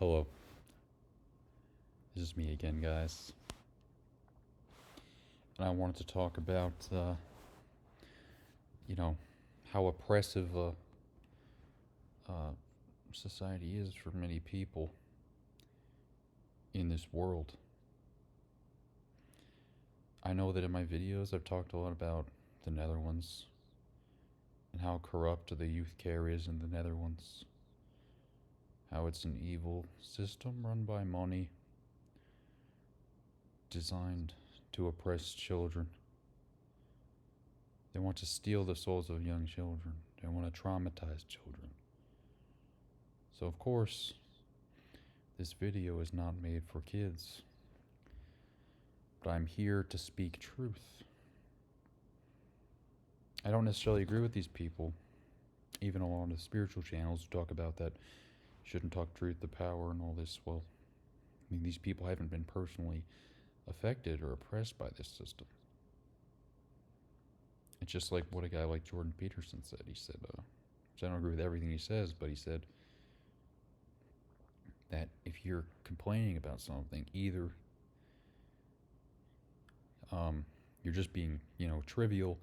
Hello, this is me again, guys. And I wanted to talk about, you know, how oppressive uh, society is for many people in this world. I know that in my videos I've talked a lot about the Netherlands and how corrupt the youth care is in the Netherlands. How it's an evil system run by money, designed to oppress children. They want to steal the souls of young children. They want to traumatize children. So, of course, this video is not made for kids. But I'm here to speak truth. I don't necessarily agree with these people, even along the spiritual channels who talk about that shouldn't talk truth to power and all this. Well, I mean, these people haven't been personally affected or oppressed by this system. It's just like what a guy like Jordan Peterson said. He said, I don't agree with everything he says, but he said that if you're complaining about something, either you're just being, trivial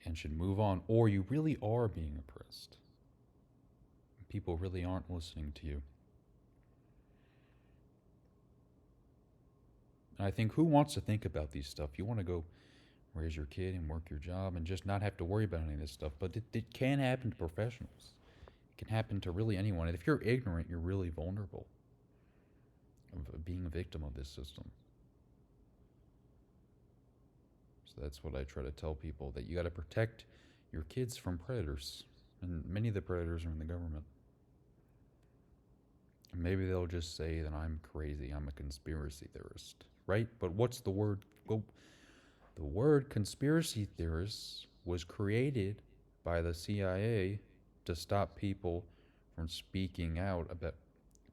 and should move on, or you really are being oppressed. People really aren't listening to you. And I think, who wants to think about these stuff? You want to go raise your kid and work your job and just not have to worry about any of this stuff. But it can happen to professionals. It can happen to really anyone. And if you're ignorant, you're really vulnerable of being a victim of this system. So that's what I try to tell people, that you got to protect your kids from predators. And many of the predators are in the government. And maybe they'll just say that I'm crazy, I'm a conspiracy theorist, right? But what's the word? Well, the word conspiracy theorist was created by the CIA to stop people from speaking out about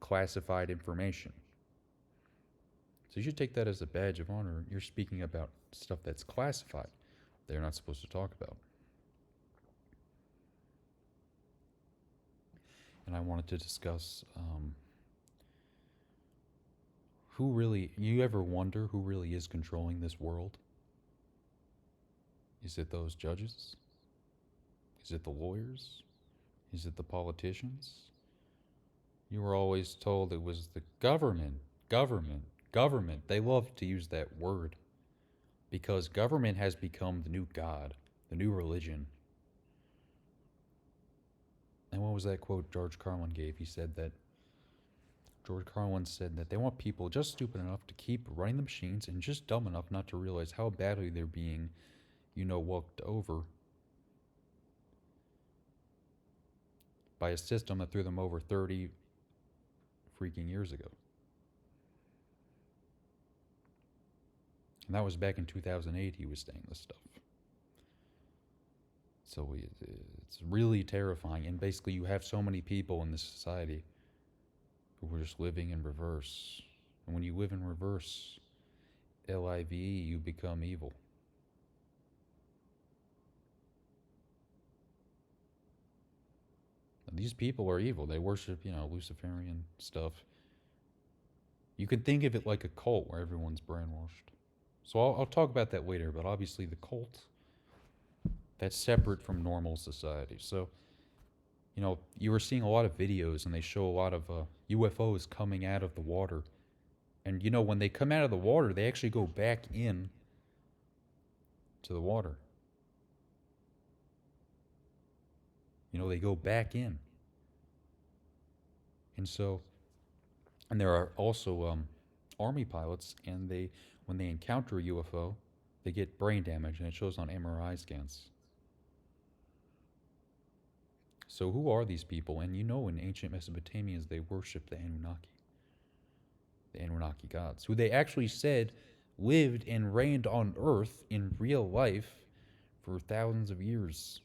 classified information. So you should take that as a badge of honor. You're speaking about stuff that's classified, they're not supposed to talk about. And I wanted to discuss you ever wonder who really is controlling this world? Is it those judges? Is it the lawyers? Is it the politicians? You were always told it was the government, government, government. They love to use that word because government has become the new God, the new religion. And what was that quote George Carlin gave? George Carlin said that they want people just stupid enough to keep running the machines and just dumb enough not to realize how badly they're being, walked over by a system that threw them over 30 freaking years ago. And that was back in 2008 he was saying this stuff. So it's really terrifying. And basically you have so many people in this society who are just living in reverse. And when you live in reverse, LIVE, you become evil. And these people are evil. They worship, Luciferian stuff. You can think of it like a cult where everyone's brainwashed. So I'll talk about that later, but obviously the cult, that's separate from normal society. So, you were seeing a lot of videos and they show a lot of UFOs coming out of the water. And, when they come out of the water, they actually go back in to the water. They go back in. And there are also army pilots, and when they encounter a UFO, they get brain damage, and it shows on MRI scans. So who are these people? And in ancient Mesopotamians, they worshipped the Anunnaki gods, who they actually said lived and reigned on Earth in real life for thousands of years.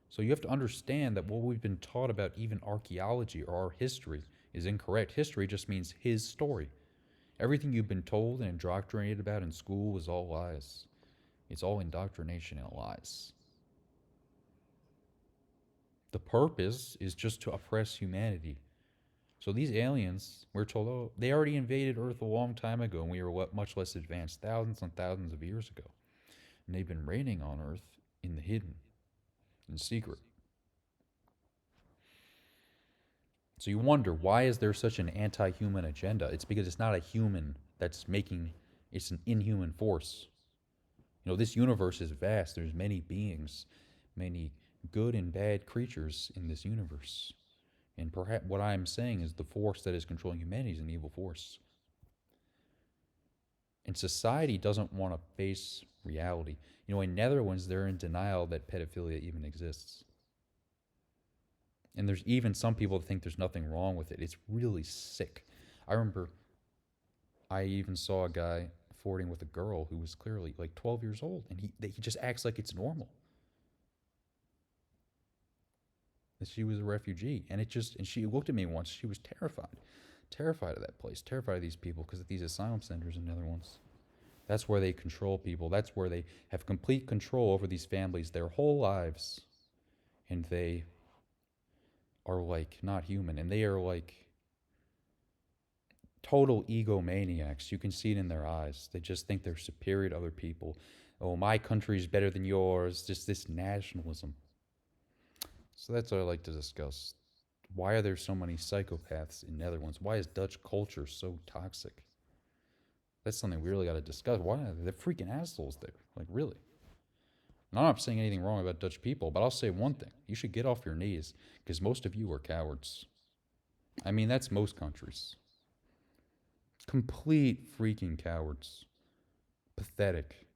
So you have to understand that what we've been taught about even archaeology or our history is incorrect. History just means his story. Everything you've been told and indoctrinated about in school is all lies. It's all indoctrination and lies. The purpose is just to oppress humanity. So these aliens, we're told, oh, they already invaded Earth a long time ago, and we were much less advanced, thousands and thousands of years ago. And they've been reigning on Earth in the hidden, in secret. So you wonder, why is there such an anti-human agenda? It's because it's not a human that's making, it's an inhuman force. You know, this universe is vast. There's many beings, many good and bad creatures in this universe. And perhaps what I'm saying is the force that is controlling humanity is an evil force. And society doesn't want to face reality. You know, in Netherlands, they're in denial that pedophilia even exists. And there's even some people that think there's nothing wrong with it. It's really sick. I remember I even saw a guy flirting with a girl who was clearly like 12 years old, and he just acts like it's normal. That she was a refugee, and she looked at me once. She was terrified of that place, terrified of these people because of these asylum centers in the Netherlands. That's where they control people. That's where they have complete control over these families their whole lives, and they are like not human, and they are like total egomaniacs. You can see it in their eyes. They just think they're superior to other people. Oh, my country is better than yours. Just this nationalism. So that's what I like to discuss. Why are there so many psychopaths in Netherlands? Why is Dutch culture so toxic? That's something we really got to discuss. Why are they freaking assholes there? Like, really? And I'm not saying anything wrong about Dutch people, but I'll say one thing. You should get off your knees, because most of you are cowards. I mean, that's most countries. Complete freaking cowards. Pathetic.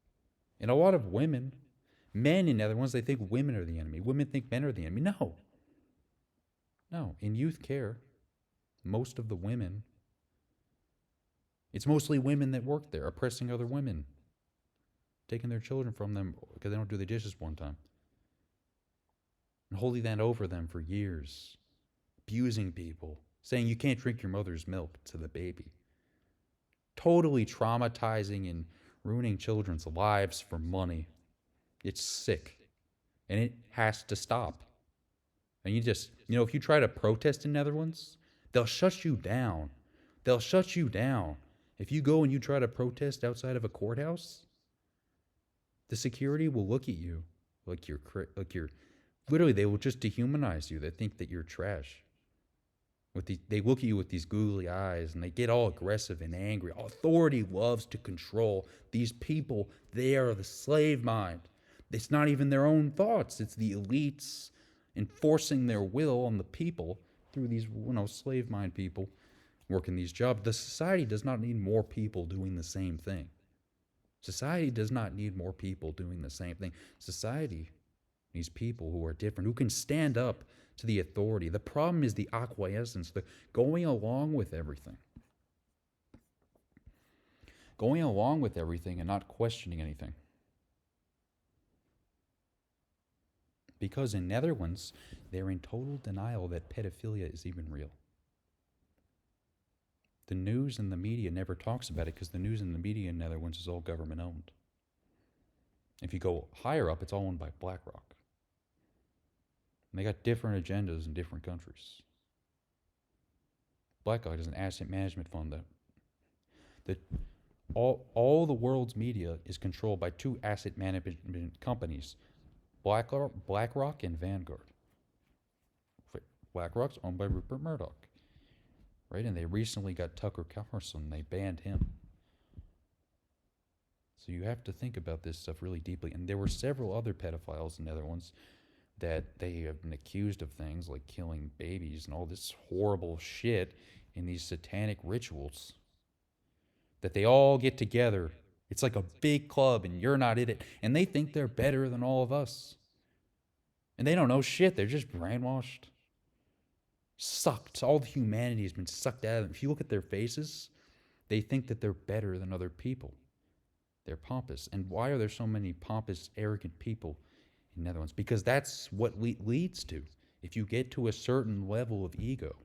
And a lot of men in Netherlands, they think women are the enemy. Women think men are the enemy. No. No. In youth care, most of the women, it's mostly women that work there, oppressing other women, taking their children from them because they don't do the dishes one time, and holding that over them for years, abusing people, saying you can't drink your mother's milk to the baby, totally traumatizing and ruining children's lives for money. It's sick, and it has to stop. And if you try to protest in Netherlands, they'll shut you down. They'll shut you down. If you go and you try to protest outside of a courthouse, the security will look at you like you're literally, they will just dehumanize you. They think that you're trash. They look at you with these googly eyes, and they get all aggressive and angry. Authority loves to control these people. They are the slave mind. It's not even their own thoughts. It's the elites enforcing their will on the people through these, slave mind people working these jobs. The society does not need more people doing the same thing. Society does not need more people doing the same thing. Society needs people who are different, who can stand up to the authority. The problem is the acquiescence, the going along with everything. Going along with everything and not questioning anything. Because in Netherlands, they're in total denial that pedophilia is even real. The news and the media never talks about it because the news and the media in Netherlands is all government owned. If you go higher up, it's all owned by BlackRock. And they got different agendas in different countries. BlackRock is an asset management fund that all the world's media is controlled by two asset management companies, BlackRock and Vanguard. BlackRock's owned by Rupert Murdoch, right? And they recently got Tucker Carlson. They banned him. So you have to think about this stuff really deeply. And there were several other pedophiles in the Netherlands that they have been accused of things like killing babies and all this horrible shit in these satanic rituals. That they all get together. It's like a big club and you're not in it. And they think they're better than all of us. And they don't know shit. They're just brainwashed. Sucked. All the humanity has been sucked out of them. If you look at their faces, they think that they're better than other people. They're pompous. And why are there so many pompous, arrogant people in Netherlands? Because that's what leads to. If you get to a certain level of ego,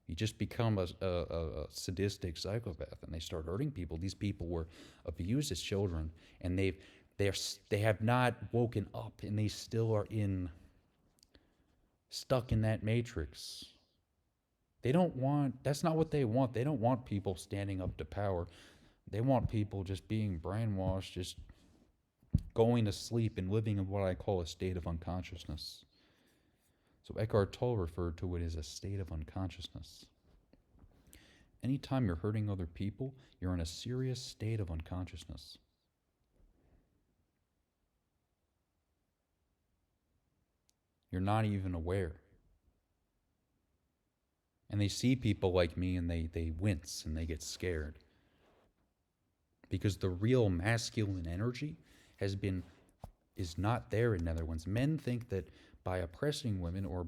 you just become a sadistic psychopath, and they start hurting people. These people were abused as children, and they have not woken up, and they still are stuck in that matrix. They don't want, that's not what they want. They don't want people standing up to power. They want people just being brainwashed, just going to sleep and living in what I call a state of unconsciousness. So Eckhart Tolle referred to it as a state of unconsciousness. Anytime you're hurting other people, you're in a serious state of unconsciousness. You're not even aware. And they see people like me and they wince and they get scared. Because the real masculine energy is not there in Netherlands. Men think that by oppressing women or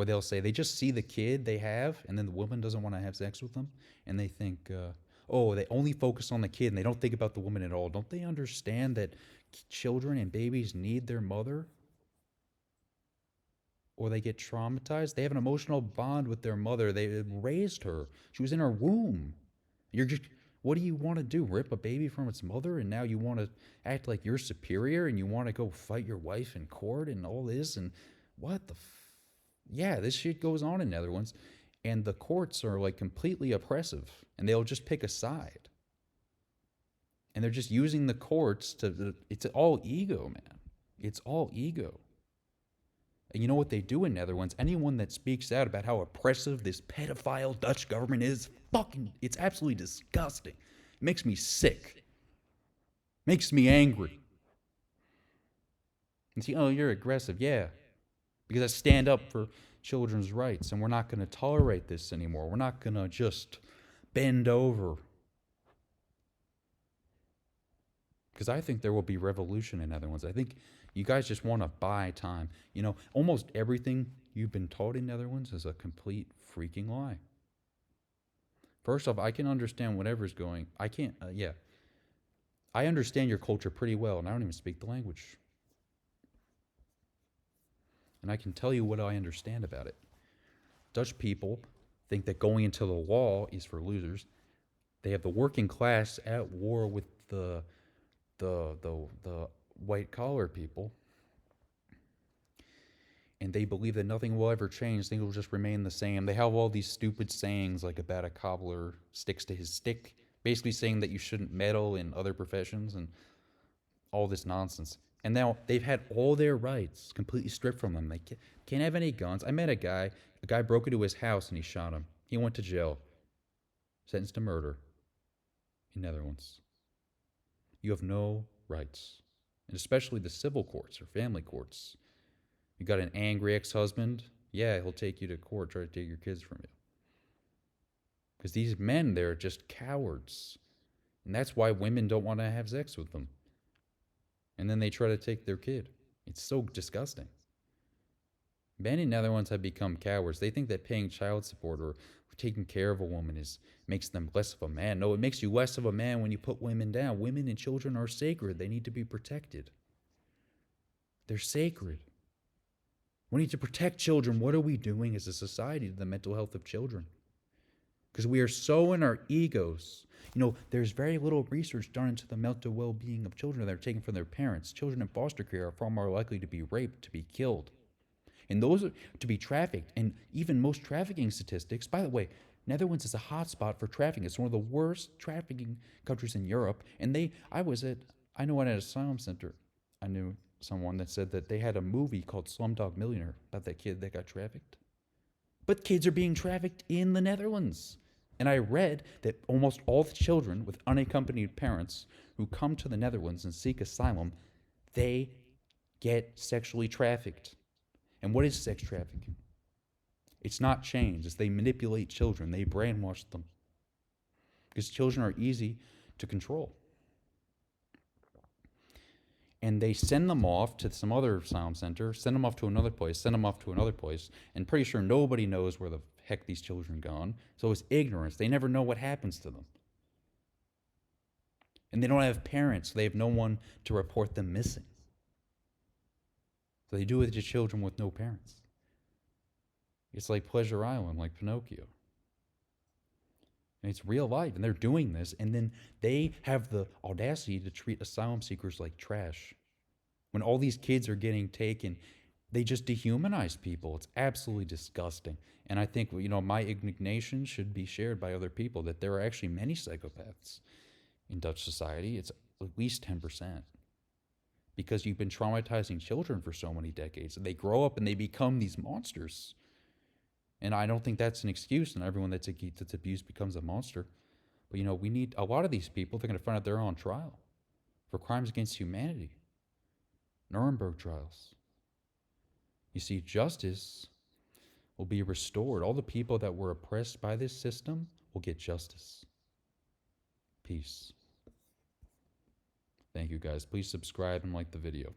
they'll say they just see the kid they have and then the woman doesn't want to have sex with them and they think, oh, they only focus on the kid and they don't think about the woman at all. Don't they understand that children and babies need their mother? Or they get traumatized. They have an emotional bond with their mother. They raised her. She was in her womb. What do you want to do? Rip a baby from its mother and now you want to act like you're superior and you want to go fight your wife in court and all this and what the yeah, this shit goes on in Netherlands and the courts are like completely oppressive and they'll just pick a side. And they're just using the courts it's all ego, man. It's all ego. And you know what they do in Netherlands? Anyone that speaks out about how oppressive this pedophile Dutch government is, it's absolutely disgusting. It makes me sick. Makes me angry. And see, oh, you're aggressive. Yeah. Because I stand up for children's rights and we're not going to tolerate this anymore. We're not going to just bend over. Because I think there will be revolution in Netherlands. I think you guys just want to buy time. You know, almost everything you've been taught in Netherlands is a complete freaking lie. First off, I can understand whatever's going. I can't, I understand your culture pretty well, and I don't even speak the language. And I can tell you what I understand about it. Dutch people think that going into the law is for losers. They have the working class at war with the white collar people, and they believe that nothing will ever change. Things will just remain the same. They have all these stupid sayings like about a cobbler sticks to his stick, basically saying that you shouldn't meddle in other professions and all this nonsense. And now they've had all their rights completely stripped from them. They can't have any guns. I met a guy broke into his house and he shot him. He went to jail, sentenced to murder in Netherlands. You have no rights, and especially the civil courts or family courts. You got an angry ex-husband, yeah, he'll take you to court, try to take your kids from you. Because these men, they're just cowards. And that's why women don't want to have sex with them. And then they try to take their kid. It's so disgusting. Men in Netherlands have become cowards. They think that paying child support or taking care of a woman makes them less of a man. No, it makes you less of a man when you put women down. Women and children are sacred. They need to be protected. They're sacred. We need to protect children. What are we doing as a society to the mental health of children? Because we are so in our egos. You know, there's very little research done into the mental well-being of children that are taken from their parents. Children in foster care are far more likely to be raped, to be killed. And those are to be trafficked. And even most trafficking statistics, by the way, Netherlands is a hotspot for trafficking. It's one of the worst trafficking countries in Europe. And I know at an asylum center, I knew someone that said that they had a movie called Slumdog Millionaire about that kid that got trafficked. But kids are being trafficked in the Netherlands. And I read that almost all the children with unaccompanied parents who come to the Netherlands and seek asylum, they get sexually trafficked. And what is sex trafficking? It's not change. It's they manipulate children. They brainwash them. Because children are easy to control. And they send them off to some other asylum center, send them off to another place, send them off to another place, and pretty sure nobody knows where the heck these children gone. So it's ignorance. They never know what happens to them. And they don't have parents. So they have no one to report them missing. So they do it to children with no parents. It's like Pleasure Island, like Pinocchio. And it's real life, and they're doing this, and then they have the audacity to treat asylum seekers like trash. When all these kids are getting taken They just dehumanize people. It's absolutely disgusting. And I think, my indignation should be shared by other people that there are actually many psychopaths in Dutch society. It's at least 10%. Because you've been traumatizing children for so many decades. And they grow up and they become these monsters. And I don't think that's an excuse, and everyone that's abused becomes a monster. But, we need a lot of these people, they're going to find out they're on trial for crimes against humanity. Nuremberg trials. You see, justice will be restored. All the people that were oppressed by this system will get justice. Peace. Thank you, guys. Please subscribe and like the video.